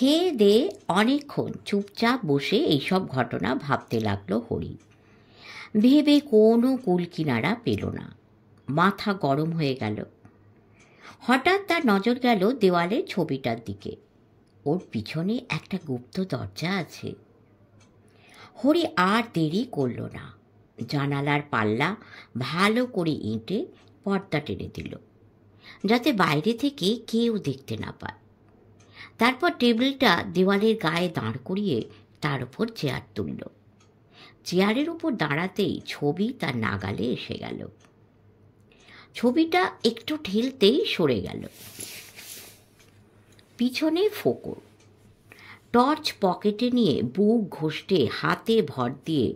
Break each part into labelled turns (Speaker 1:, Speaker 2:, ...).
Speaker 1: খেয়ে দিয়ে অনেকক্ষণ চুপচাপ বসে এইসব ঘটনা ভাবতে লাগলো হরি। ভেবে কোনো কুল কিনারা পেল না, মাথা গরম হয়ে গেল। হঠাৎ তার নজর গেল দেওয়ালের ছবিটার দিকে। ওর পিছনে একটা গুপ্ত দরজা আছে। হরি আর দেরি করল না, জানালার পাল্লা ভালো করে এঁটে পর্দা টেনে দিল, যাতে বাইরে থেকে কেউ দেখতে না পায়। তারপর টেবিলটা দেওয়ালের গায়ে দাঁড় করিয়ে তার উপর চেয়ার তুলল। চেয়ারের উপর দাঁড়াতেই ছবি তার নাগালে এসে গেল। ছবিটা একটু ঠেলতেই সরে গেল। পিছনে ফোকর। টর্চ পকেটে নিয়ে বুক ঘষতে হাতে ভর দিয়ে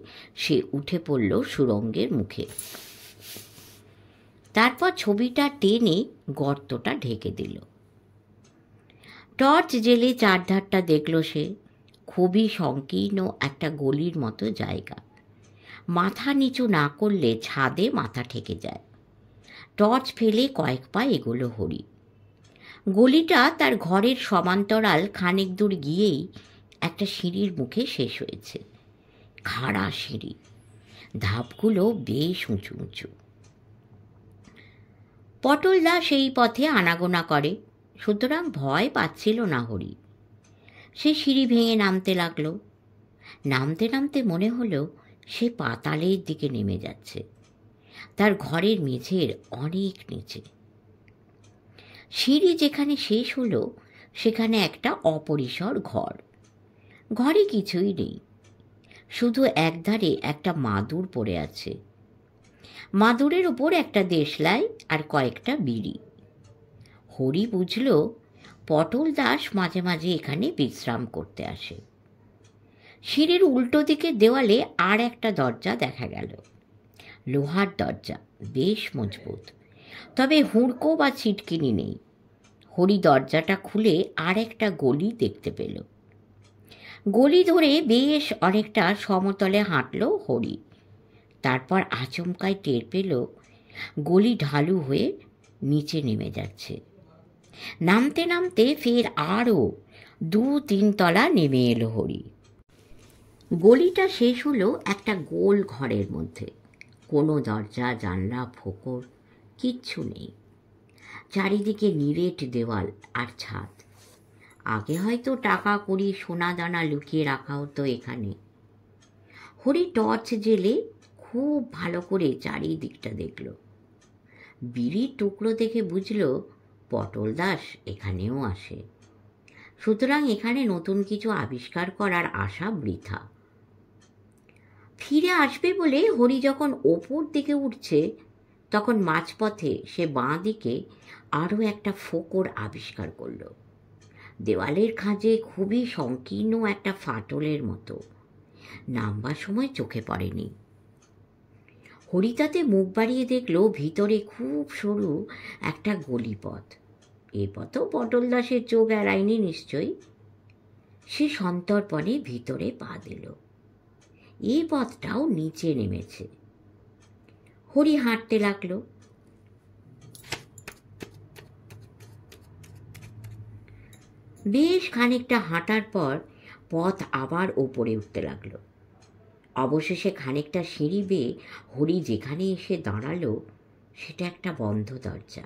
Speaker 1: সে উঠে পড়ল সুড়ঙ্গের মুখে। তারপর ছবিটা টেনে গর্তটা ঢেকে দিল। টর্চ জেলে চারধারটা দেখল সে। খুবই সংকীর্ণ একটা গলির মতো জায়গা। মাথা নিচু না করলে ছাদে মাথা ঠেকে যায়। টর্চ ফেলে কয়েক পা এগোলো হরি। গলিটা তার ঘরের সমান্তরাল খানিক দূর গিয়েই একটা সিঁড়ির মুখে শেষ হয়েছে। খাড়া সিঁড়ি, ধাপগুলো বেশ উঁচু উঁচু। পটলদা সেই পথে আনাগোনা করে, সুতরাং ভয় পাচ্ছিল না হরি। সে সিঁড়ি ভেঙে নামতে লাগলো। নামতে নামতে মনে হলো সে পাতালের দিকে নেমে যাচ্ছে, তার ঘরের মেঝের অনেক নিচে। সিঁড়ি যেখানে শেষ হলো সেখানে একটা অপরিসর ঘর। ঘরে কিছুই নেই, শুধু একধারে একটা মাদুর পড়ে আছে। মাদুরের উপর একটা দেশলাই আর কয়েকটা বিড়ি। হরি বুঝল পটল দাস মাঝে মাঝে এখানে বিশ্রাম করতে আসে। সিঁড়ির উল্টো দিকে দেওয়ালে আর একটা দরজা দেখা গেল। লোহার দরজা, বেশ মজবুত, তবে হুড়কো বা ছিটকিনি নেই। হরি দরজাটা খুলে আর একটা গলি দেখতে পেল। গলি ধরে বেশ অনেকটা সমতলে হাঁটল হরি। তারপর আচমকায় টের পেল গলি ঢালু হয়ে নিচে নেমে যাচ্ছে। নামতে নামতে ফের আরও 2-3 তলা নেমে এলো হরি। গলিটা শেষ হলো একটা গোল ঘরের মধ্যে। কোনো দরজা, জানলা, ফোকর কিচ্ছু নেই। চারিদিকে নিরেট দেওয়াল আর ছাদ। আগে হয়তো টাকা কড়ি সোনা দানা লুকিয়ে রাখা হতো এখানে। হরি টর্চ জেলে খুব ভালো করে চারিদিকটা দেখল। বিড়ির টুকরো দেখে বুঝল পটল দাস এখানেও আসে, সুতরাং এখানে নতুন কিছু আবিষ্কার করার আশা বৃথা। ফিরে আসবে বলে হরি যখন ওপর দিকে উঠছে, তখন মাঝপথে সে বাঁ দিকে আরও একটা ফোকর আবিষ্কার করল। দেওয়ালের খাঁজে খুবই সংকীর্ণ একটা ফাটলের মতো। নামবার সময় চোখে পড়েনি। হরি তাতে মুখ বাড়িয়ে দেখল ভিতরে খুব সরু একটা গলিপথ। এ পথও পটল দাসের চোখ এড়ায়নি নিশ্চয়ই। সে সন্তর্পণে ভিতরে পা দিল। এই পথটাও নিচে নেমেছে। হরি হাঁটতে লাগল। বেশ খানিকটা হাঁটার পর পথ আবার ওপরে উঠতে লাগলো। অবশেষে খানিকটা সিঁড়ি বেয়ে হরি যেখানে এসে দাঁড়ালো সেটা একটা বন্ধ দরজা।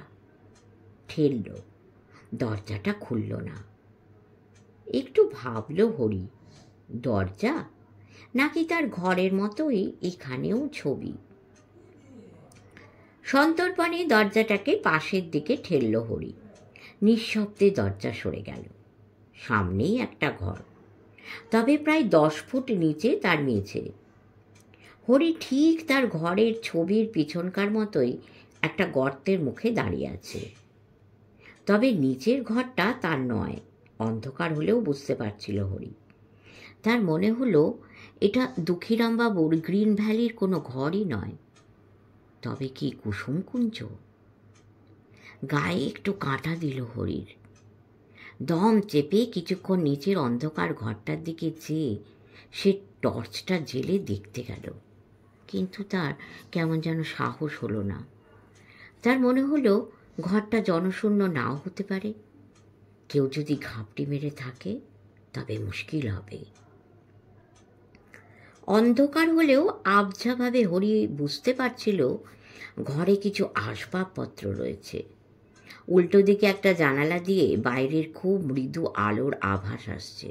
Speaker 1: ঠেলল, দরজাটা খুলল না। একটু ভাবল হরি, দরজা নাকি তার ঘরের মতোই এখানেও ছবি। সন্তর্পণে দরজাটাকে পাশের দিকে ঠেলল হরি। নিঃশব্দে দরজা সরে গেল। সামনেই একটা ঘর, তবে প্রায় 10 ফুট নিচে তার মেঝে। হরি ঠিক তার ঘরের ছবির পিছনকার মতোই একটা গর্তের মুখে দাঁড়িয়ে আছে। তবে নিচের ঘরটা তার নয়, অন্ধকার হলেও বুঝতে পারছিল হরি। তার মনে হলো এটা দুঃখীরামবাবুর গ্রিন ভ্যালির কোনো ঘরই নয়। তবে কি কুসুমকুঞ্জ? গায়ে একটু কাঁটা দিল হরির। দম চেপে কিছুক্ষণ নিচের অন্ধকার ঘরটার দিকে চেয়ে সে টর্চটা জেলে দেখতে গেল, কিন্তু তার কেমন যেন সাহস হলো না। তার মনে হলো ঘরটা জনশূন্য নাও হতে পারে। কেউ যদি ঘাপটি মেরে থাকে। তবে মুশকিল হবে। অন্ধকার হলেও আবঝাভাবে হরি বুঝতে পারছিল ঘরে কিছু আসবাবপত্র রয়েছে। উল্টো দিকে একটা জানালা দিয়ে বাইরের খুব মৃদু আলোর আভাস আসছে।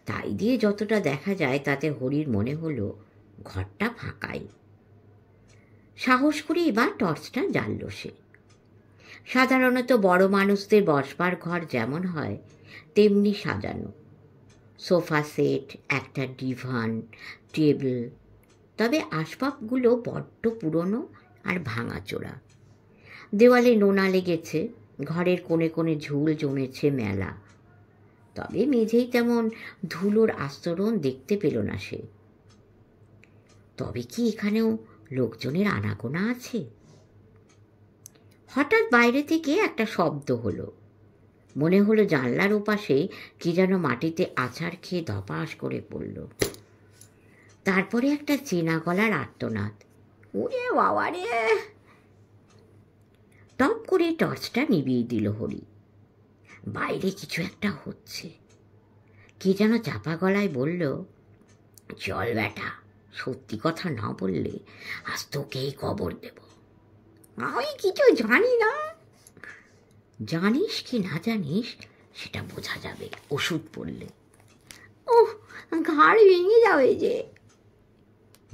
Speaker 1: তাই দিয়ে যতটা দেখা যায় তাতে হরির মনে হলো ঘরটা ফাঁকাই। সাহস করে এবার টর্চটা জ্বালল সে। সাধারণত বড় মানুষদের বসবার ঘর যেমন হয় তেমনি সাজানো, সোফা সেট, একটা ডিভান, টেবিল। তবে আসবাবগুলো বড্ড পুরনো আর ভাঙাচোরা। দেওয়ালে নোনা লেগেছে, ঘরের কোণে কোণে ঝুল জমেছে মেলা। তবে মেঝেই তেমন ধুলোর আস্তরণ দেখতে পেল না সে। তবে কি এখানেও লোকজনের আনাগোনা আছে? হঠাৎ বাইরে থেকে একটা শব্দ হলো। মনে হলো জানলার ওপাশে কি যেন মাটিতে আছাড় খেয়ে ধপাস করে পড়ল। তারপরে একটা চেনা গলার আর্তনাদ, ওরে বাবা রে! টপ করে টর্চটা নিভিয়ে দিল হরি। বাইরে কিছু একটা হচ্ছে। কে যেন চাপা গলায় বলল, চল বেটা, সত্যি কথা না বললে আজ তোকেই কবর দেব। আমি কিছু জানি না। জানিস কি না জানিস সেটা বোঝা যাবে ওষুধ পড়লে। ওহ, ঘাড় ভেঙে যাবে যে।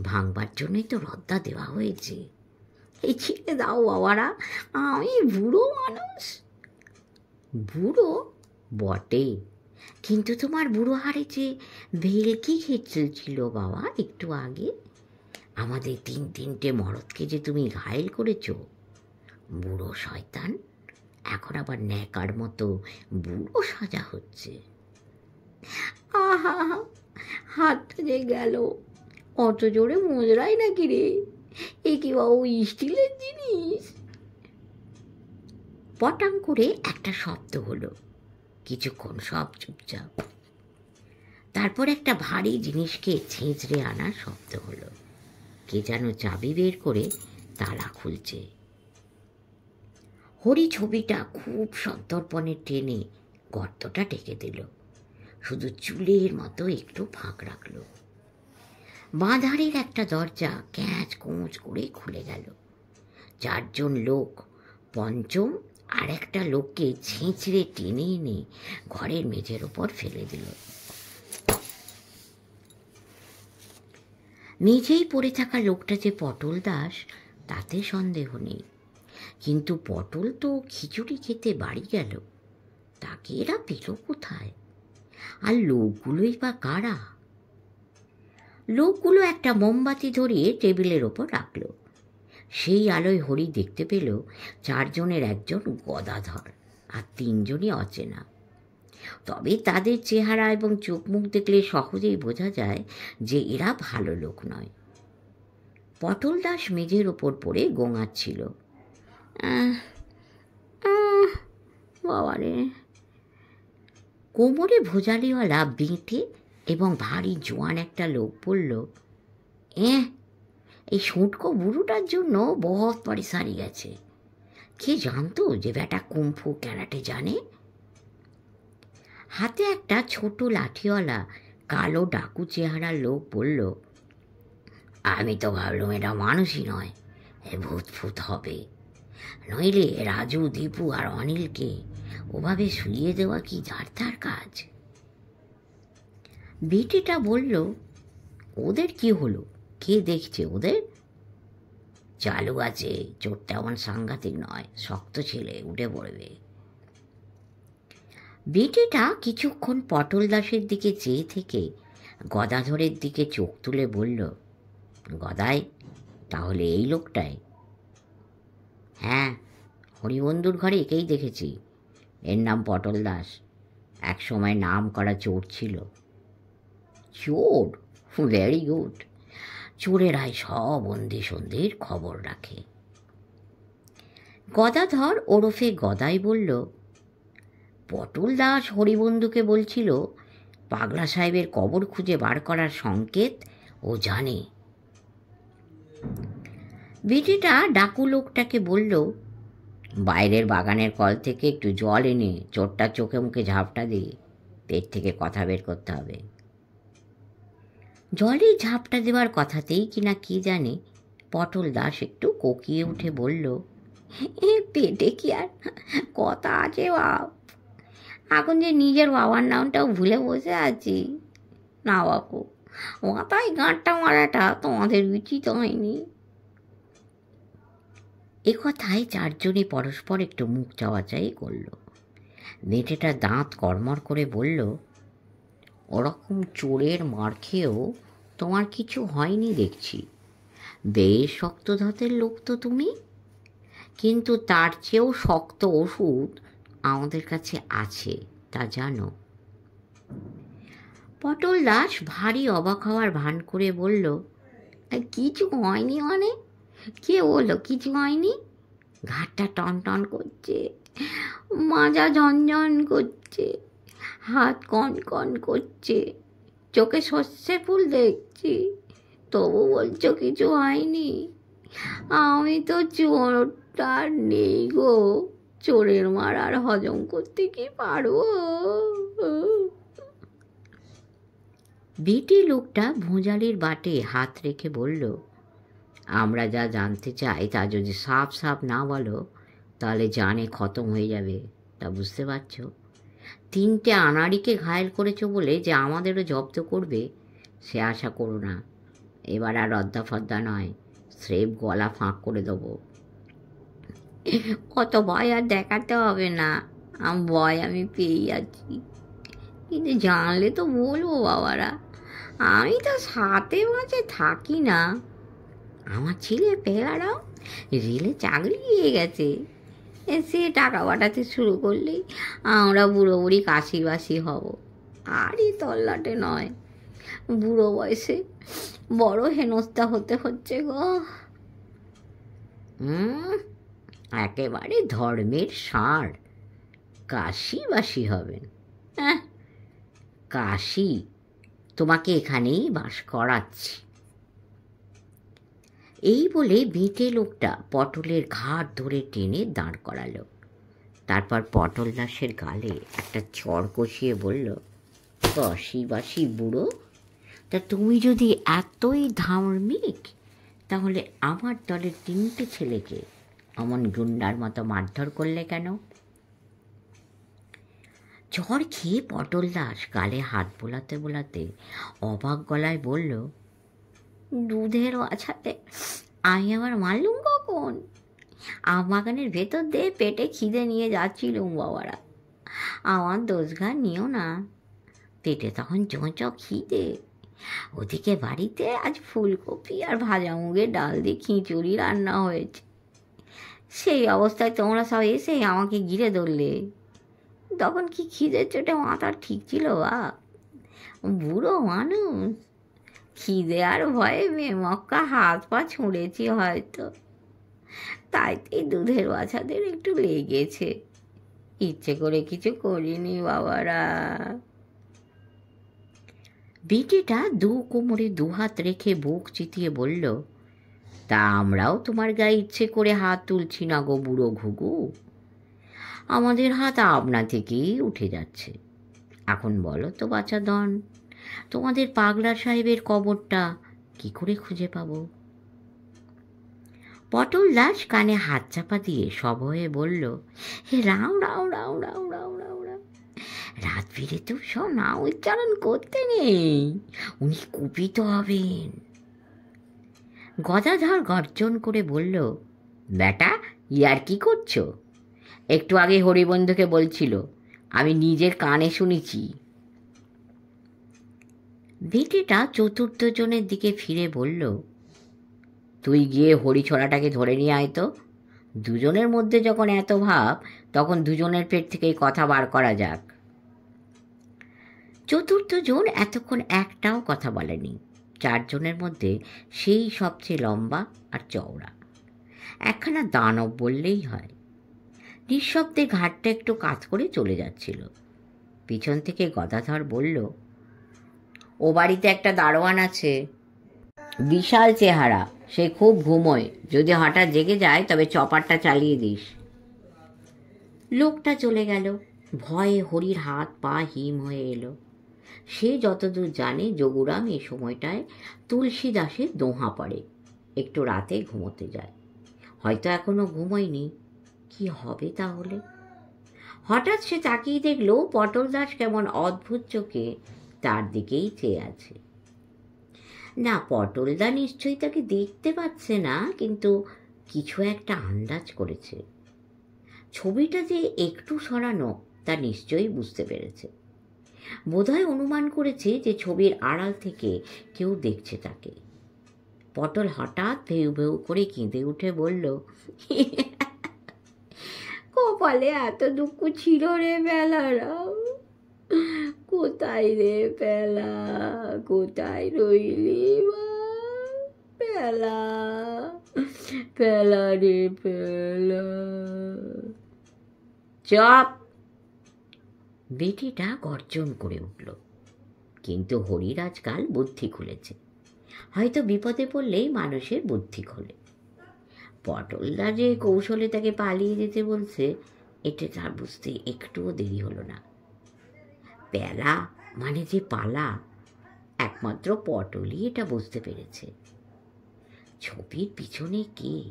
Speaker 1: ভাঙবার জন্যই তো রদ্দা দেওয়া হয়েছে। এই ছেড়ে দাও বাবারা, আমি বুড়ো মানুষ। বুড়ো বটে, কিন্তু তোমার বুড়ো হাড়ে যে ভেলকি খেয়েছিল বাবা একটু আগে। আমাদের তিনটে মরদকে যে তুমি ঘায়েল করেছ। বুড়ো শয়তান, এখন আবার ন্যাকার মতো বুড়ো সাজা হচ্ছে। আহা, হাতটা যে গেল, অত জোরে মোজরাই নাকি রে? এ কি বাবু স্টিলের জিনিস? পটাং করে একটা শব্দ হলো। কিছুক্ষণ সব চুপচাপ। তারপর একটা ভারী জিনিসকে ছেঁচড়ে আনার শব্দ হলো। কে যেন চাবি বের করে তালা খুলছে। হরি ছবিটা খুব সন্তর্পণে টেনে গর্তটা ঢেকে দিল। শুধু চুলের মতো একটু ফাঁক রাখল। বাঁধারের একটা দরজা ক্যাঁচ কোঁচ করে খুলে গেল। চারজন লোক, পঞ্চম আর একটা লোককে ছেঁচড়ে টেনে এনে ঘরের মেঝের ওপর ফেলে দিল। নিজেই পড়ে থাকা লোকটা যে পটল দাস তাতে সন্দেহ নেই, কিন্তু পটল তো খিচুড়ি খেতে বাড়ি গেল, তাকে এরা পেল কোথায়? আর লোকগুলোই বা কারা? লোকগুলো একটা মোমবাতি ধরিয়ে টেবিলের ওপর রাখল। সেই আলোয় হরি দেখতে পেল চারজনের একজন গদাধর আর তিনজনই অচেনা। তবে তাদের চেহারা এবং চোখ মুখ দেখলে সহজেই বোঝা যায় যে এরা ভালো লোক নয়। পটল দাস মেঝের ওপর পড়ে গোঙাচ্ছিল। বাবারে! কোমরে ভোজালিওয়ালা বেঁটে এবং ভারী জোয়ান একটা লোক বলল, এই সুটকো বুড়োটার জন্য বহুত পরেশানি গেছে। কে জানতো যে বেটা কুম্ফু ক্যারাটে জানে? হাতে একটা ছোট লাঠিওয়ালা কালো ডাকু চেহারার লোক বলল, আমি তো ভাবলাম এটা মানুষই নয়, এ ভূত ফুত হবে। নইলে রাজু, দীপু আর অনিলকে ওভাবে শুইয়ে দেওয়া কি যার তার কাজ? বেটিটা বলল, ওদের কি হলো? কে দেখছে ওদের? চালু আছে, চোর তেমন সাংঘাতিক নয়, শক্ত ছেলে, উঠে পড়বে। বেটিটা কিছুক্ষণ পটল দাসের দিকে চেয়ে থেকে গদাধরের দিকে চোখ তুলে বলল, গদাই, তাহলে এই লোকটাই? হ্যাঁ, হরিবন্ধুর ঘরে একেই দেখেছি। এর নাম পটল দাস, এক সময় নাম করা চোর ছিল। চোর? Very good. চোরেরাই সব বন্দি সন্ধির খবর রাখে। গদাধর ওরফে গদাই বলল, পটল দাস হরিবন্ধুকে বলছিল পাগলা সাহেবের কবর খুঁজে বার করার সংকেত ও জানে। বেটিটা ডাকু লোকটাকে বলল, বাইরের বাগানের কল থেকে একটু জল এনে চোরটা চোখে মুখে ঝাপটা দিয়ে পেট থেকে কথা বের করতে হবে। জলে ঝাপটা দেওয়ার কথাতেই কিনা কি জানে পটল দাস একটু কোকিয়ে উঠে বলল, পেটে কি আর কথা আছে বাপ? এখন যে নিজের বাবার নামটাও ভুলে বসে আছি। না বাপু, মাথায় গাঁটটা মারাটা তোমাদের উচিত হয়নি। এ কথায় চারজনই পরস্পর একটু মুখ চাওয়াচাই করল। মেয়েটা দাঁত কড়মড় করে বলল, ওরকম চোরের মার খেয়েও তোমার কিছু হয়নি দেখছি। বেশ শক্ত ধাতের লোক তো তুমি, কিন্তু তার চেয়েও শক্ত ওষুধ আমাদের কাছে আছে, তা জানো? পটল দাস ভারী অবাক হওয়ার ভান করে বলল, কিছু হয়নি মানে? কে বললো কিছু হয়নি? ঘাটটা টন টন করছে, মাজা ঝনঝন করছে, হাত কন কন করছে, চোখে সর্ষে ফুল দেখছি, তবু বলছো কিছু হয়নি? আমি তো চোরটা নেই গো, চোরের মার আর হজম করতে কি পারবো? বিটি লোকটা ভোঁজালির বাটে হাত রেখে বলল, আমরা যা জানতে চাই তা যদি সাফ সাফ না বলো তাহলে জানে খতম হয়ে যাবে, তা বুঝতে পারছো? 3টে আনাড়িকে ঘায়েল করেছো বলে যে আমাদেরও জব্দ করবে সে আশা করো না। এবার আর অদ্দা ফদ্দা নয়, স্রেফ গলা ফাঁক করে দেবো। কত ভয় আর দেখাতে হবে না, ভয় আমি পেয়েই আছি। কিন্তু জানলে তো বলবো বাবারা, আমি তো সাথে মাঝে থাকি না। আমার ছেলে পেলারাও রেলে চাকরি পেয়ে গেছে, সে টাকা পাঠাতে শুরু করলেই আমরা বুড়ো বুড়ি কাশিবাসি হব। আরই তল্লাটে নয়, বুড়ো বয়সে বড় হেনস্থা হতে হচ্ছে গো। একেবারে ধর্মের সার, কাশিবাসি হবেন? কাশি তোমাকে এখানেই বাস করাচ্ছি। এই বলে বেঁটে লোকটা পটলের ঘাড় ধরে টেনে দাঁড় করালো। তারপর পটল দাসের গালে একটা চড় কষিয়ে বলল, কাশিবাসি বুড়ো, তা তুমি যদি এতই ধার্মিক তাহলে আমার দলের 3টে ছেলেকে অমন গুন্ডার মতো মারধর করলে কেন? ঝড় খেয়ে পটল দাস গালে হাত বোলাতে বোলাতে অবাক গলায় বলল, দুধের বাছাতে আমি আবার মারলুম কখন? আমবাগানের ভেতর দিয়ে পেটে খিদে নিয়ে যাচ্ছিলুম বাবারা, আমার দোষঘাট নিও না। পেটে তখন চোঁচ খিদে, ওদিকে বাড়িতে আজ ফুলকপি আর ভাজা মুগের ডাল দিয়ে খিচুড়ি রান্না হয়েছে। সেই অবস্থায় তোমরা সব এসে আমাকে ঘিরে ধরলে। তখন কি খিদের চোটে মাথা ঠিক ছিল বাপ? বুড়ো মানুষ, খিদে আর ভয়ে মেমক্কা হাত পা ছুঁড়েছি হয়তো, তাইতেই দুধের বাছাদের একটু লেগেছে, ইচ্ছে করে কিছু করিনি বাবারা। বিটিটা দু কোমরে 2 হাত রেখে বুক চিতিয়ে বলল, তা আমরাও তোমার গায়ে ইচ্ছে করে হাত তুলছি না গো বুড়ো ঘুঘু, আমাদের হাত আপনা থেকেই উঠে যাচ্ছে। এখন বলো তো বাছাধন, তোমাদের পাগলা সাহেবের কবরটা কি করে খুঁজে পাবো? পটল দাস কানে হাত চাপা দিয়ে সভয়ে বলল, রাও রাও রাও রাও রাও রাও রাও। রাত বিরেতেও সব নাম উচ্চারণ করতে নেই, উনি কুপিত হবেন। গদাধর গর্জন করে বলল, বেটা ইয়ার কি করছো? একটু আগে হরিবন্ধুকে বলছিল, আমি নিজের কানে শুনেছি। বেটিটা 4র্থ জনের দিকে ফিরে বলল, তুই গিয়ে হরিছড়াটাকে ধরে নিয়ে আয় তো। দুজনের মধ্যে যখন এত ভাব, তখন দুজনের পেট থেকেই কথা বার করা যাক। 4র্থ জন এতক্ষণ একটাও কথা বলেনি। 4 জনের মধ্যে সেই সবচেয়ে লম্বা আর চওড়া, একখানা দানব বললেই হয়। নিঃশব্দে ঘাটটা একটু কাজ করে চলে যাচ্ছিল। পিছন থেকে গদাধর বলল, ও বাড়িতে একটা দারোয়ান আছে, বিশাল চেহারা, সে খুব ঘুমোয়, যদি হঠাৎ জেগে যায় তবে চপারটা চালিয়ে দিস। লোকটা চলে গেল। ভয়ে হরির হাত পা হিম হয়ে এলো। সে যতদূর জানে যোগুরাম এই সময়টায় তুলসী দাসের দোহা পড়ে, একটু রাতে ঘুমোতে যায়। হয়তো এখনো ঘুমোয়নি। কি হবে তাহলে? হঠাৎ সে তাকিয়ে দেখলো পটল দাস কেমন অদ্ভুত চোখে তার দিকেই চেয়ে আছে। না, পটলদা নিশ্চয়ই তাকে দেখতে পাচ্ছে না, কিন্তু কিছু একটা আন্দাজ করেছে। ছবিটা যে একটু সরানো তা নিশ্চয়ই বুঝতে পেরেছে। বোধহয় অনুমান করেছে যে ছবির আড়াল থেকে কেউ দেখছে তাকে। পটল হঠাৎ ভেউ ভেউ করে কেঁদে উঠে বলল, কপালে এত দুঃখ ছিল রে বেলারাম। কোথায় রে পেলা, কোথায় রইলি মা? পেলা, পেলা রে পেলা। চপ! বেটিটা গর্জন করে উঠল। কিন্তু হরির আজকাল বুদ্ধি খুলেছে। হয়তো বিপদে পড়লেই মানুষের বুদ্ধি খোলে। পটলদা যে কৌশলে তাকে পালিয়ে যেতে বলছে, এটা তার বুঝতে একটুও দেরি হলো না। পেলা মানে যে পালা, একমাত্র পটলই এটা বুঝতে পেরেছে। ছবির পিছনে কে?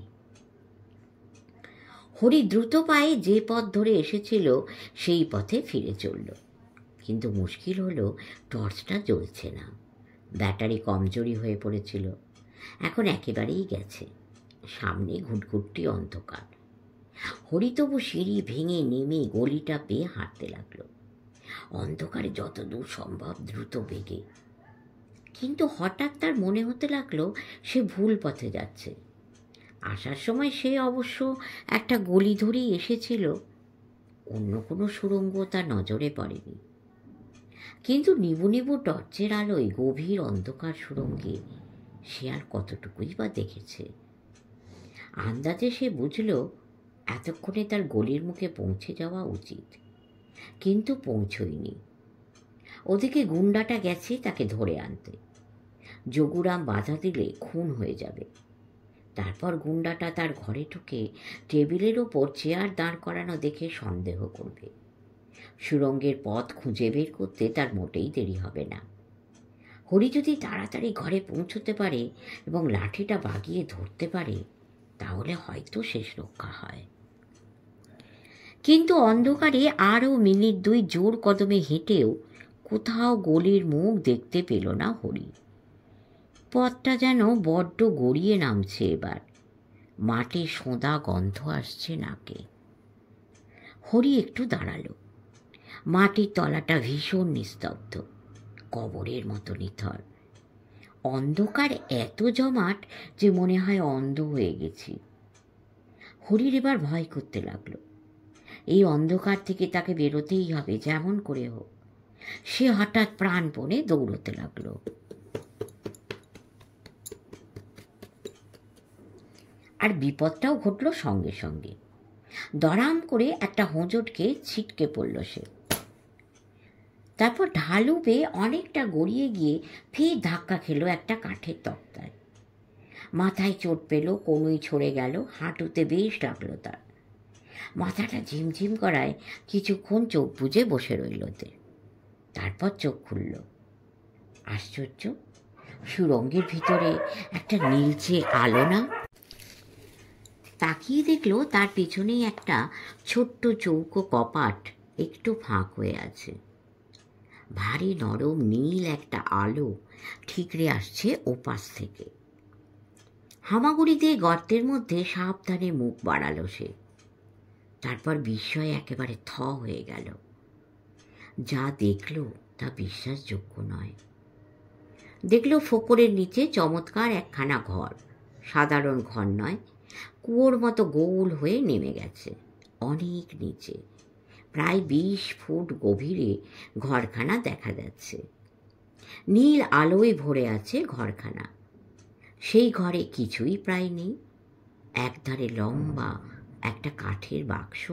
Speaker 1: হরি দ্রুত পায়ে যে পথ ধরে এসেছিল সেই পথে ফিরে চলল। কিন্তু মুশকিল হলো, টর্চটা জ্বলছে না। ব্যাটারি কমজোরি হয়ে পড়েছিল। এখন একেবারেই গেছে। সামনে ঘুটঘুটটি অন্ধকার। হরি তবু সিঁড়ি ভেঙে নেমে গলিটা পেয়ে হাঁটতে লাগলো, অন্ধকারে যতদূর সম্ভব দ্রুত বেগে। কিন্তু হঠাৎ তার মনে হতে লাগলো সে ভুল পথে যাচ্ছে। আসার সময় সে অবশ্য একটা গলি ধরেই এসেছিল, অন্য কোনো সুড়ঙ্গ তার নজরে পড়েনি। কিন্তু নিবু নিবু টর্চের আলোয় গভীর অন্ধকার সুড়ঙ্গে সে আর কতটুকুই বা দেখেছে। আন্দাজে সে বুঝল এতক্ষণে তার গলির মুখে পৌঁছে যাওয়া উচিত, কিন্তু পৌঁছয়নি। ওদিকে গুন্ডাটা গেছে তাকে ধরে আনতে। যোগুরাম বাধা দিলে খুন হয়ে যাবে। তারপর গুন্ডাটা তার ঘরে ঢুকে টেবিলের ওপর চেয়ার দাঁড় করানো দেখে সন্দেহ করবে। সুড়ঙ্গের পথ খুঁজে বের করতে তার মোটেই দেরি হবে না। হরি যদি তাড়াতাড়ি ঘরে পৌঁছতে পারে এবং লাঠিটা বাগিয়ে ধরতে পারে, তাহলে হয়তো শেষ রক্ষা হয়। কিন্তু অন্ধকারে আরও মিনিট দুই জোর কদমে হেঁটেও কোথাও গলির মুখ দেখতে পেল না হরি। পথটা যেন বড্ড গড়িয়ে নামছে এবার। মাটি সোঁদা গন্ধ আসছে নাকে। হরি একটু দাঁড়ালো। মাটির তলাটা ভীষণ নিস্তব্ধ, কবরের মতো নিথর। অন্ধকার এত জমাট যে মনে হয় অন্ধ হয়ে গেছি। হরির এবার ভয় করতে লাগলো। এই অন্ধকার থেকে তাকে বেরোতেই হবে যেমন করে হোক। সে হঠাৎ প্রাণপণে দৌড়তে লাগলো। আর বিপদটাও ঘটল সঙ্গে সঙ্গে। দড়াম করে একটা হোঁচটকে ছিটকে পড়ল সে। তারপর ঢালু বেয়ে অনেকটা গড়িয়ে গিয়ে ফের ধাক্কা খেলো একটা কাঠের তক্তায়। মাথায় চোট পেল, কনুই ছড়ে গেল, হাঁটুতে বেশ লাগলো তার। মাথাটা ঝিমঝিম করায় কিছুক্ষণ চোখ বুজে বসে রইল। তারপর চোখ খুলল। আশ্চর্য, সুড়ঙ্গের ভিতরে একটা নীলচে আলো না। তাকিয়ে দেখলো তার পিছনেই একটা ছোট্ট চৌকো কপাট একটু ফাঁক হয়ে আছে। ভারী নরম নীল একটা আলো ঠিকরে আসছে ওপাশ থেকে। হামাগুড়ি দিয়ে গর্তের মধ্যে সাবধানে মুখ বাড়ালো সে। তারপর বিস্ময়ে একেবারে থ হয়ে গেল। যা দেখলো তা বিশ্বাসযোগ্য নয়। দেখলো ফোকরের নিচে চমৎকার একখানা ঘর। সাধারণ ঘর নয়, কুয়োর মতো গোল হয়ে নেমে গেছে অনেক নিচে। প্রায় 20 ফুট গভীরে ঘরখানা দেখা যাচ্ছে। নীল আলোয় ভরে আছে ঘরখানা। সেই ঘরে কিছুই প্রায় নেই। একধারে লম্বা একটা কাঠের বাক্স,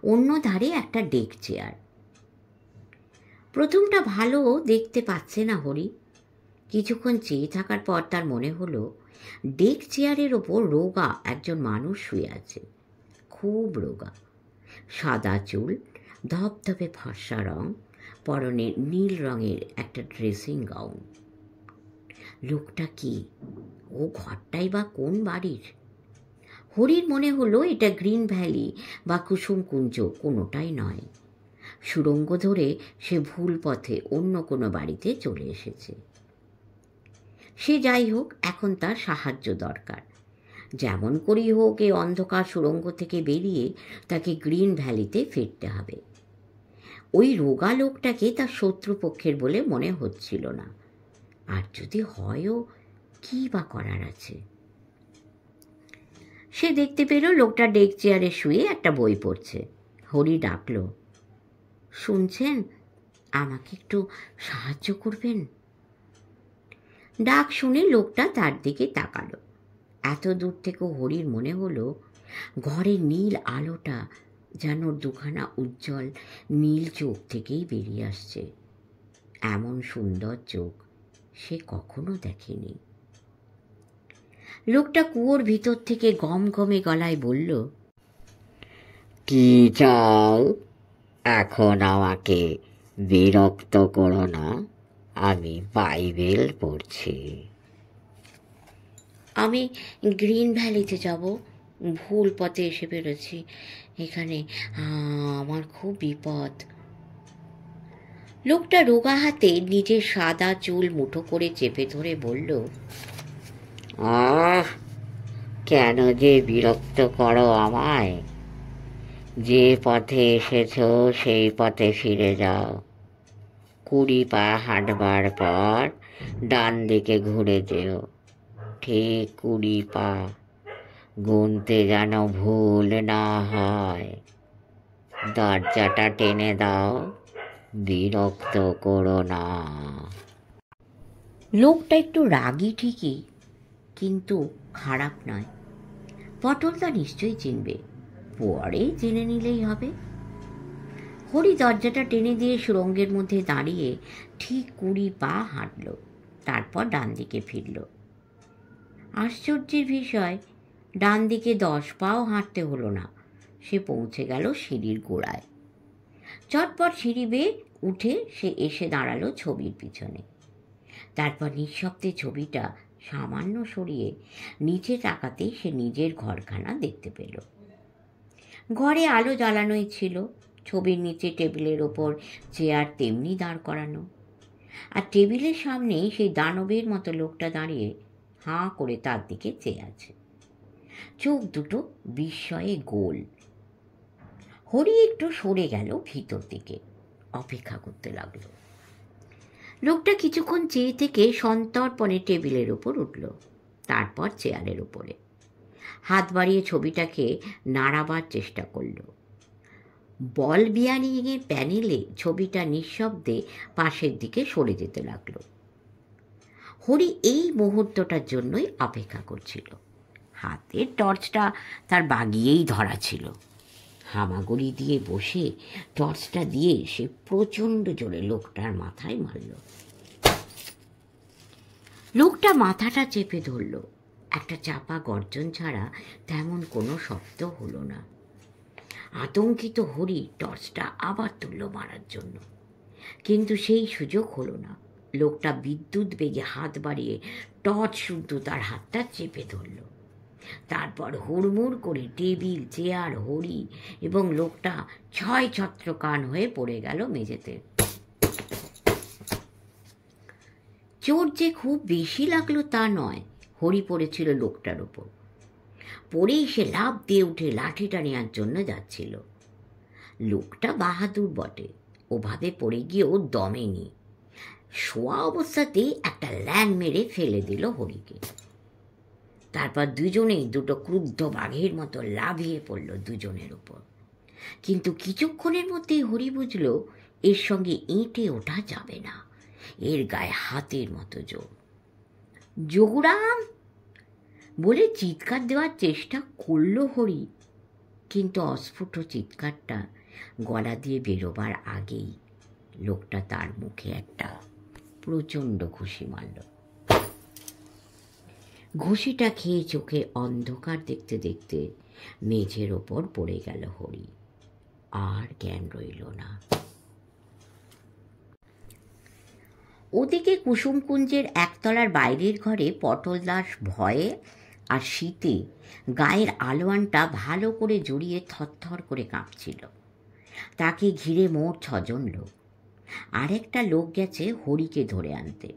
Speaker 1: অন্য ধারে একটা ডেক চেয়ার। প্রথমটা ভালো দেখতে পাচ্ছে না হরি। কিছুক্ষণ চেয়ে থাকার পর তার মনে হলো ডেক চেয়ারের ওপর রোগা একজন মানুষ শুয়ে আছে, খুব রোগা। সাদা চুল, ধবধবে ফর্সা রং, পরনে নীল রঙের একটা ড্রেসিং গাউন। লোকটা কি? ও ঘরটাই বা কোন বাড়ির? হরির মনে হলো এটা গ্রিন ভ্যালি বা কুসুমকুঞ্জ কোনোটাই নয়। সুড়ঙ্গ ধরে সে ভুল পথে অন্য কোনো বাড়িতে চলে এসেছে। সে যাই হোক, এখন তার সাহায্য দরকার। যেমন করেই হোক এই অন্ধকার সুড়ঙ্গ থেকে বেরিয়ে তাকে গ্রিন ভ্যালিতে ফিরতে হবে। ওই রোগা লোকটাকে তার শত্রুপক্ষের বলে মনে হচ্ছিল না। আর যদি হয়ও, কী বা করার আছে? সে দেখতে পেল লোকটা ডেক চেয়ারে শুয়ে একটা বই পড়ছে। হরি ডাকল, শুনছেন? আমাকে একটু সাহায্য করবেন? ডাক শুনে লোকটা তার দিকে তাকালো। এত দূর থেকে হরির মনে হলো ঘরের নীল আলোটা যেন দুখানা উজ্জ্বল নীল চোখ থেকেই বেরিয়ে আসছে। এমন সুন্দর চোখ সে কখনো দেখেনি। লোকটা কুয়োর ভিতর থেকে গমগমে গলায় বলল, কি চাও? এখন আমাকে বিরক্ত করো না, আমি বাইবেল পড়ছি। আমি গ্রিন ভ্যালিতে যাব, ভুল পথে এসে পেরেছি। এখানে আমার খুব বিপদ। লোকটা রোগা হাতে নিজের সাদা চুল মুঠো করে চেপে ধরে বলল, কেন যে বিরক্ত করো আমায়? যে পথে এসেছো সেই পথে ফিরে যাও। 20 পা হাঁটবার পর ডান দিকে ঘুরে যেও। ঠিক 20 পা, গুনতে যেন ভুল না হয়। দরজাটা টেনে দাও, বিরক্ত করো না। লোকটা একটু রাগী ঠিকই, কিন্তু খারাপ নয়। পটলদা নিশ্চয়ই চিনবে, পরে জেনে নিলেই হবে। হরি দরজাটা টেনে দিয়ে সুড়ঙ্গের মধ্যে দাঁড়িয়ে ঠিক 20 পা হাঁটল, তারপর ডান দিকে ফিরল। আশ্চর্যের বিষয়, ডান দিকে 10 পাও হাঁটতে হলো না, সে পৌঁছে গেল সিঁড়ির গোড়ায়। চটপট সিঁড়ি বেয়ে উঠে সে এসে দাঁড়ালো ছবির পিছনে। তারপর নিঃশব্দে ছবিটা সামান্য সরিয়ে নিচে তাকাতেই সে নিজের ঘরখানা দেখতে পেল। ঘরে আলো জ্বালানোই ছিল। ছবির নিচে টেবিলের ওপর চেয়ার তেমনি দাঁড় করানো, আর টেবিলের সামনেই সেই দানবের মতো লোকটা দাঁড়িয়ে হাঁ করে তার দিকে চেয়ে আছে। চোখ দুটো বিস্ময়ে গোল। হরি একটু সরে গেল ভিতর দিকে, অপেক্ষা করতে লাগলো। লোকটা কিছুক্ষণ চেয়ে থেকে সন্তর্পণে টেবিলের ওপর উঠল, তারপর চেয়ারের ওপরে হাত বাড়িয়ে ছবিটাকে নাড়াবার চেষ্টা করল। বল বিয়ারিংয়ের প্যানেলে ছবিটা নিঃশব্দে পাশের দিকে সরে যেতে লাগলো। হরি এই মুহূর্তটার জন্যই অপেক্ষা করছিল। হাতের টর্চটা তার বাগিয়েই ধরা ছিল। হামাগুড়ি দিয়ে বসে টর্চটা দিয়ে সে প্রচণ্ড জোরে লোকটার মাথায় মারল। লোকটা মাথাটা চেপে ধরল। একটা চাপা গর্জন ছাড়া তেমন কোনো শব্দ হলো না। আতঙ্কিত হরি টর্চটা আবার তুলল মারার জন্য, কিন্তু সেই সুযোগ হলো না। লোকটা বিদ্যুৎ বেগে হাত বাড়িয়ে টর্চ শুদ্ধ তার হাতটা চেপে ধরল। তারপর হুড়মুড় করে টেবিল, চেয়ার, হরি এবং লোকটা ছয় ছত্রকান হয়ে পড়ে গেল মেঝেতে। চোট যে খুব বেশি লাগলো তা নয়, হরি পড়েছিল লোকটার ওপর। পরেই সে লাফ দিয়ে উঠে লাঠিটা নেওয়ার জন্য যাচ্ছিল। লোকটা বাহাদুর বটে, ওভাবে পড়ে গিয়েও দমেনি। শোয়া অবস্থাতেই একটা ল্যাং মেরে ফেলে দিল হরিকে। তারপর দুজনেই দুটো ক্রুদ্ধ বাঘের মতো লাফিয়ে পড়ল দুজনের ওপর। কিন্তু কিছুক্ষণের মধ্যেই হরি বুঝল এর সঙ্গে এঁটে ওঠা যাবে না। এর গায়ে হাতের মতো জোর। যোগুরাম বলে চিৎকার দেওয়ার চেষ্টা করল হরি, কিন্তু অস্ফুট চিৎকারটা গলা দিয়ে বেরোবার আগেই লোকটা তার মুখে একটা প্রচণ্ড ঘুষি মারল। ঘুষিটা খেয়ে চোখে অন্ধকার দেখতে দেখতে মেঝের ওপর পড়ে গেল হরি। আর জ্ঞান রইল না। ওদিকে কুসুমকুঞ্জের একতলার বাইরের ঘরে পটল দাস ভয়ে আর শীতে গায়ের আলোয়ানটা ভালো করে জড়িয়ে থরথর করে কাঁপছিল। তাকে ঘিরে মোট 6 জন লোক। আরেকটা লোক গেছে হরিকে ধরে আনতে।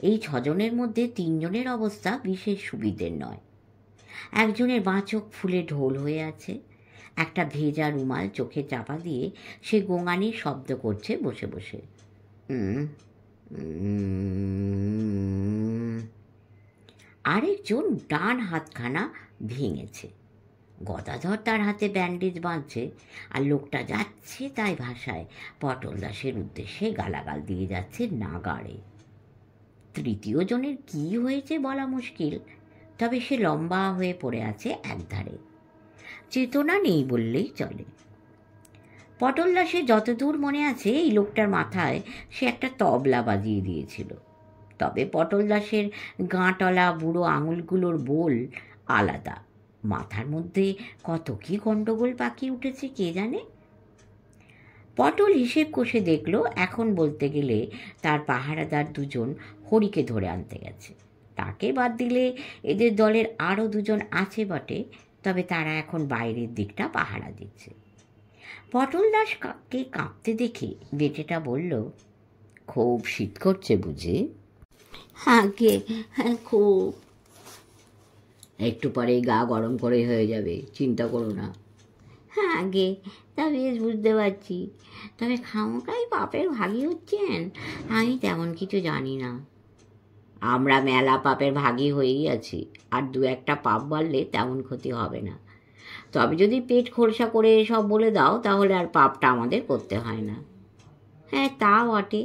Speaker 1: এই 6 জনের মধ্যে 3 জনের অবস্থা বিশেষ সুবিধের নয়। একজনের বাঁ চোখ ফুলে ঢোল হয়ে আছে। একটা ভেজা রুমাল চোখে চাপা দিয়ে সে গোঙানির শব্দ করছে বসে বসে। আরেকজন ডান হাতখানা ভেঙেছে। গদাধর তার হাতে ব্যান্ডেজ বাঁধছে, আর লোকটা যাচ্ছে তাই ভাষায় পটল দাসের উদ্দেশ্যে গালাগাল দিয়ে যাচ্ছে নাগাড়ে। তৃতীয় জনের কি হয়েছে বলা মুশকিল, তবে সে লম্বা হয়ে পড়ে আছে একধারে। চেতনা নেই বললেই চলে। পটল দাসের যতদূর মনে আছে এই লোকটার মাথায় সে একটা তবলা বাজিয়ে দিয়েছিল। তবে পটল দাসের গাঁটলা বুড়ো আঙুলগুলোর বোল আলাদা। মাথার মধ্যে কত কি গণ্ডগোল পাকিয়ে উঠেছে কে জানে। পটল হিসেব কষে দেখল এখন বলতে গেলে তার পাহারাদার 2 জন হরিকে ধরে আনতে গেছে। তাকে বাদ দিলে এদের দলের আরও 2 জন আছে বটে, তবে তারা এখন বাইরের দিকটা পাহারা দিচ্ছে। পটল দাসকে কাঁপতে দেখে বেটেটা বলল, খুব শীত করছে বুঝি? হ্যাঁ খুব। একটু পরেই গা গরম করে হয়ে যাবে, চিন্তা করো না। হ্যাঁ তা বেশ বুঝতে পারছি, তবে খামোকাই পাপের ভাগী হচ্ছেন আমি তেমন কিছু জানি না। আমরা মেলা পাপের ভাগী হয়েই আছি, আর 2-1টা পাপ বাড়লে তেমন ক্ষতি হবে না। তবে যদি পেট খোলসা করে সব বলে দাও তাহলে আর পাপটা আমাদের করতে হয় না। হ্যাঁ তা বটে,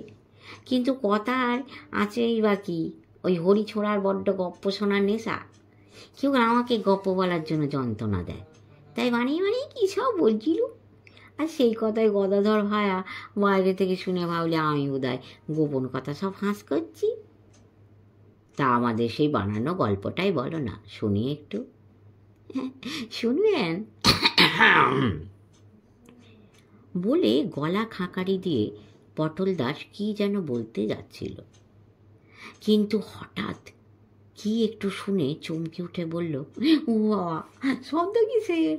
Speaker 1: কিন্তু কথা আর আছেই বা কি, ওই হরি ছোড়ার বড্ড গপ্প শোনার নেশা। কেউ আমাকে গপ্প বলার জন্য যন্ত্রণা দেয়, তাই বানিয়ে কী সব বলছিল। আর সেই কথায় গদাধর ভায়া বাইরে থেকে শুনে ভাবলে আমি বোধহয় গোপন কথা সব হাঁস করছি। তা আমাদের সেই বানানো গল্পটাই বলো না, শুনি একটু। শুনবেন? বলে গলা খাঁকারি দিয়ে পটল দাস কি যেন বলতে যাচ্ছিল, কিন্তু হঠাৎ কি একটু শুনে চমকে উঠে বলল, ও বাবা, শব্দ কিসের?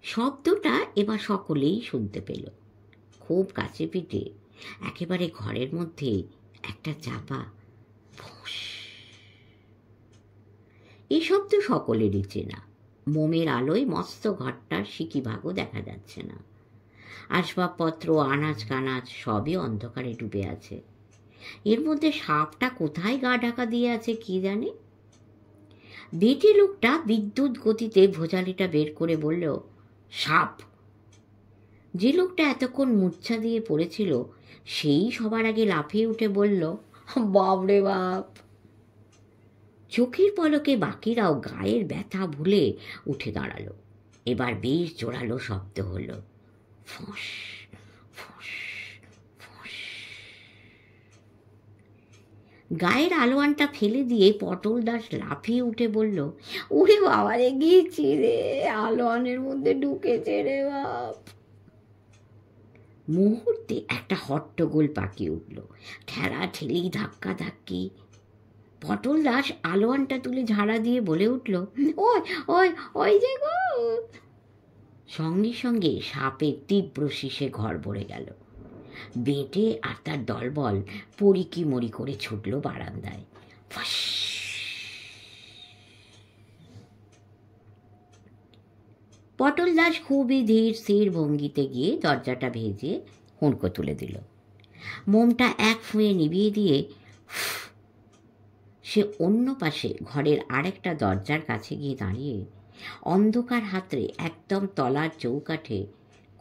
Speaker 1: শব্দটা এবার সকলেই শুনতে পেল। খুব কাছে পিঠে একেবারে ঘরের মধ্যে একটা চাপা ফোঁস। এই শব্দ সকলেরই চেনা। মোমের আলোয় মস্ত ঘরটার সিকিভাগও দেখা যাচ্ছে না। আসবাবপত্র আনাজ কানাজ সবই অন্ধকারে ডুবে আছে। এর মধ্যে সাপটা কোথায় গা ঢাকা দিয়ে আছে কি জানে। বেটে লোকটা বিদ্যুৎ গতিতে ভোজালিটা বের করে বলল, সাপ। যে লোকটা এতক্ষণ মূর্ছা দিয়ে পড়েছিল সেই সবার আগে লাফিয়ে উঠে বলল, বাপরে বাপ। চোখের পলকে বাকিরাও গায়ের ব্যথা ভুলে উঠে দাঁড়ালো। এবার বেশ জোরালো শব্দ হলো, ফোঁস ফোঁস ফোঁস। গায়ের আলোয়ানটা ফেলে দিয়ে পটল দাস লাফিয়ে উঠে বলল, ওরে বাবা রে, গিয়েছি রে, আলোয়ানের মধ্যে ঢুকেছে রে বাপ। মুহূর্তে একটা হট্টগোল পাকিয়ে উঠল, ঠেলা ঠেলি ধাক্কা ধাক্কি। পটল দাস আলোয়ানটা তুলে ঝাড়া দিয়ে বলে উঠল, ওই ওই ওই যে গো। সঙ্গে সঙ্গে সাপের তীব্র শীষে ঘর ভরে গেল। বেটে আর তার দলবল পরিকি মরি করে ছুটল বারান্দায়। ফাঁস। পটল দাস খুবই ধীর স্থির ভঙ্গিতে গিয়ে দরজাটা ভেজে হুঁড়কো তুলে দিল। মোমটা এক ফুঁয়ে নিভিয়ে দিয়ে সে অন্য পাশে ঘরের আরেকটা দরজার কাছে গিয়ে দাঁড়িয়ে অন্ধকার হাতে একদম তলার চৌকাঠে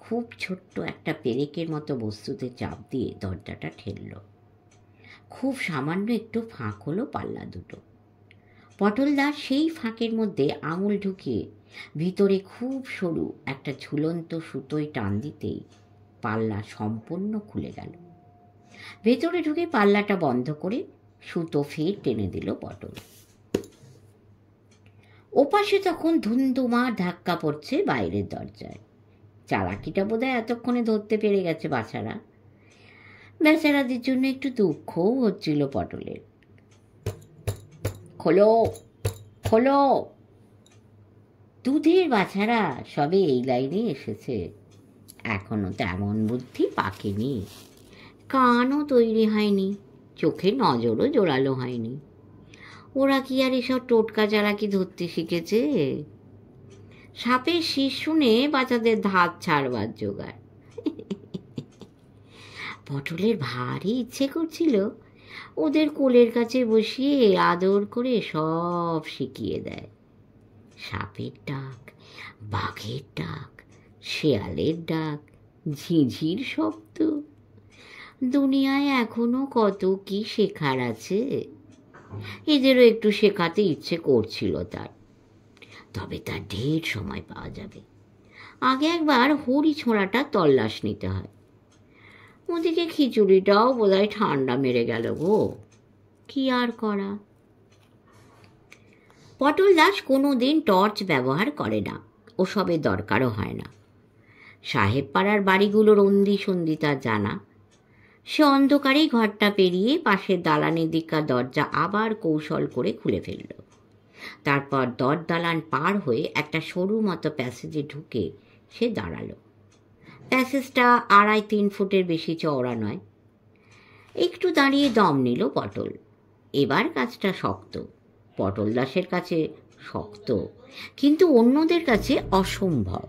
Speaker 1: খুব ছোট্ট একটা পেরেকের মতো বস্তুতে চাপ দিয়ে দরজাটা ঠেলল। খুব সামান্য একটু ফাঁক হলো পাল্লা দুটো। পটল দাস সেই ফাঁকের মধ্যে আঙুল ঢুকিয়ে ভিতরে খুব সরু একটা ঝুলন্ত সুতোয় টান দিতেই পাল্লা সম্পূর্ণ খুলে গেল। ভেতরে ঢুকে পাল্লাটা বন্ধ করে সুতো ফের টেনে দিল পটল। ওপাশে তখন ধুমধুমার ধাক্কা পড়ছে বাইরের দরজায়। চালাকিটা বোধহয় এতক্ষণে ধরতে পেরে গেছে বাছারা। বেচারাদের জন্য একটু দুঃখও হচ্ছিল পটলের। খোলো খোলো, দুধের বাছারা সবে এই লাইনে এসেছে, এখনো তেমন বুদ্ধি পাকেনি, কানও তৈরি হয়নি, চোখে নজরও জোরালো হয়নি। ওরা কি আর এসব টোটকা চালাকি ধরতে শিখেছে? সাপের শীষ শুনে বাচ্চাদের ধাত ছাড়বার জোগাড়। পটলের ভারী ইচ্ছে করছিল ওদের কোলের কাছে বসিয়ে আদর করে সব শিখিয়ে দেয়। সাপের ডাক, বাঘের ডাক, শেয়ালের ডাক, ঝিঝির শব্দ, দুনিয়ায় এখনো কত কি শেখার আছে। এদেরও একটু শেখাতে ইচ্ছে করছিল তার, তবে তার ঢের সময় পাওয়া যাবে। আগে একবার হরি ছোঁড়াটা তল্লাশ নিতে হয়। ওদিকে খিচুড়িটাও বোধহয় ঠান্ডা মেরে গেল গো, কি আর করা। পটল দাস কোনো দিন টর্চ ব্যবহার করে না, ওসবের দরকারও হয় না। সাহেব পাড়ার বাড়িগুলোর অন্দি সন্ধি তার জানা। সে অন্ধকারেই ঘরটা পেরিয়ে পাশের দালানের দিককার দরজা আবার কৌশল করে খুলে ফেলল। তারপর দালান পার হয়ে একটা সরু মতো প্যাসেজে ঢুকে সে দাঁড়ালো। প্যাসেজটা 2.5-3 ফুটের বেশি চওড়া নয়। একটু দাঁড়িয়ে দম নিল পটল। এবার কাজটা শক্ত, পটল দাসের কাছে শক্ত, কিন্তু অন্যদের কাছে অসম্ভব।